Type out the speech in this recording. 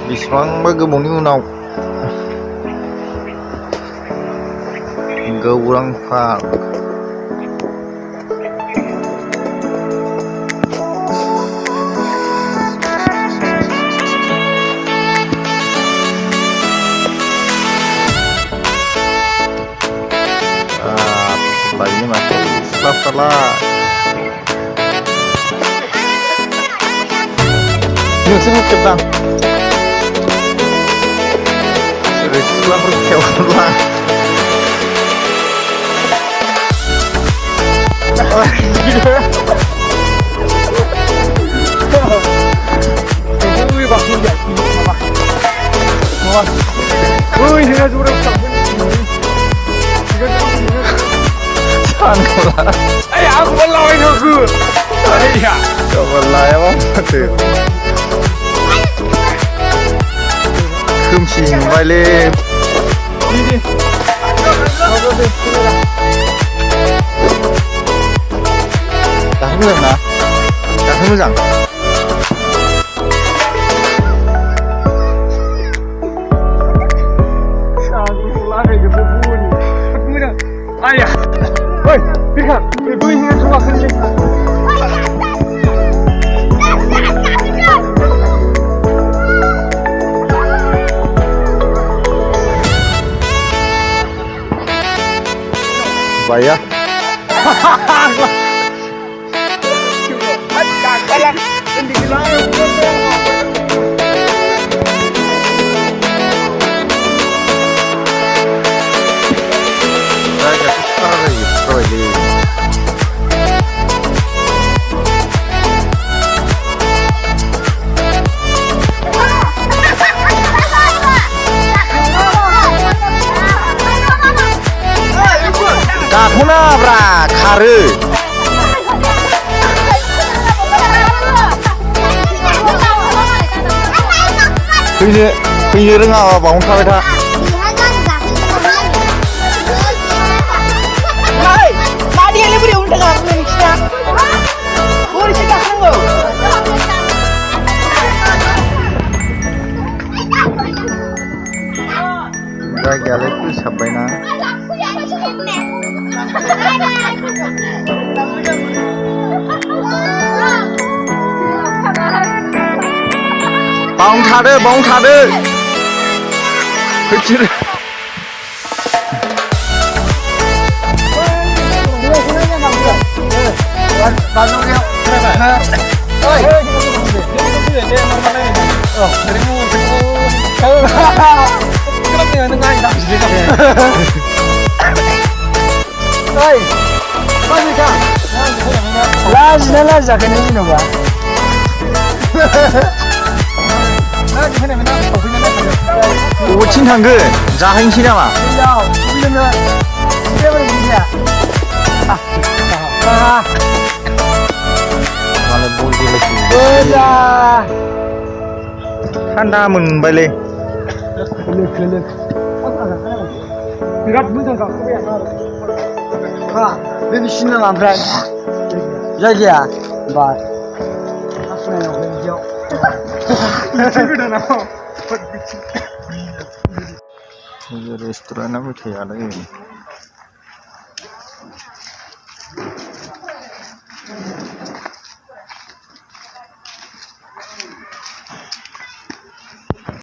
बेसेबांबा गोबावनि उनाव गौरां park ini masuk setelah ini semua kebang setelah berkewalah Ay, aku berlawan aku. Iya. berlawan apa tuh? Kumsi balik. Ini. dah moजां dah moजां. Ayah. Woi, lihat, ibu ingin semua kerja. Bayar. Gakhona bra kharo फैनो रोङाबा बावनो थाबाय था मादियालाय बोरै उल्था गाखोनो नोंसिना बोरैसो गाखोनांगौ जायगायालाय फोसाबबायना बावनो थादो फैफिन लाजियाखै नों जेन'बा बबेथिं थांगोन जाहैनोसै नामा थान्दा मोनबायलै बिराद मोजां गाखोबाय आं बे बिसिना ओमफ्राय जायगाया बार हासुनायाव बिदियाव रेस्टुरेन्टआ मेथाइयालाय